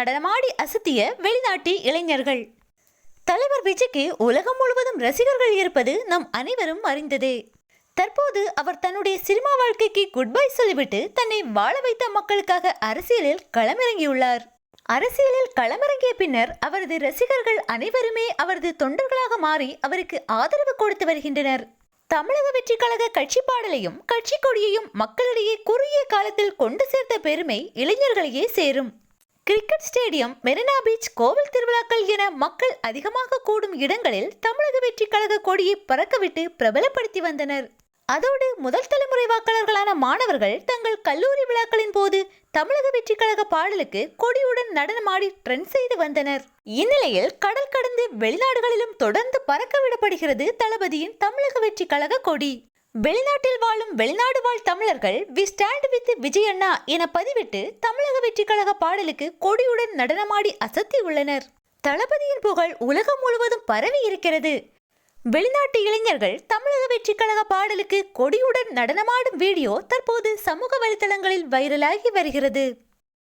நடனமாடி அசத்திய வெளிநாட்டு இளைஞர்கள். தலைவர் விஜய்க்கு உலகம் முழுவதும் ரசிகர்கள் இருப்பது நம் அனைவரும் அறிந்ததே. தற்போது அவர் தன்னுடைய சினிமா வாழ்க்கைக்கு குட் பை சொல்லிவிட்டு தன்னை வாழ வைத்த மக்களுக்காக அரசியலில் களமிறங்கியுள்ளார். அரசியலில் களமிறங்கிய பின்னர் அவரது ரசிகர்கள் அனைவருமே அவரது தொண்டர்களாக மாறி அவருக்கு ஆதரவு கொடுத்து வருகின்றனர். தமிழக வெற்றி கழக கட்சி பாடலையும் கட்சி கொடியையும் மக்களிடையே குறுகிய காலத்தில் கொண்டு சேர்த்த பெருமை இளைஞர்களையே சேரும். கிரிக்கெட் ஸ்டேடியம், மெரினா பீச், கோவில் திருவிழாக்கள் என மக்கள் அதிகமாக கூடும் இடங்களில் தமிழக வெற்றி கழக கொடியை பறக்கவிட்டு பிரபலப்படுத்தி வந்தனர். அதோடு முதல் தலைமுறை வாக்காளர்களான மாணவர்கள் தங்கள் கல்லூரி விழாக்களின் போது தமிழக வெற்றி கழக பாடலுக்கு கொடியுடன் நடனமாடி ட்ரெண்ட் செய்து வந்தனர். இந்நிலையில் கடல் கடந்து வெளிநாடுகளிலும் தொடர்ந்து பறக்க விடப்படுகிறது தளபதியின் தமிழக வெற்றி கழக கொடி. வெளிநாட்டில் வாழும் வெளிநாடு வாழ் தமிழர்கள் வி ஸ்டாண்ட் வித் விஜய் அண்ணா என பதிவிட்டு தமிழக வெற்றி கழக பாடலுக்கு கொடியுடன் நடனமாடி அசத்தி உள்ளனர். தளபதியின் புகழ் உலகம் முழுவதும் பரவி இருக்கிறது. வெளிநாட்டு இளைஞர்கள் தமிழக வெற்றி கழக பாடலுக்கு கொடியுடன் நடனமாடும் வீடியோ தற்போது சமூக வலைதளங்களில் வைரலாகி வருகிறது.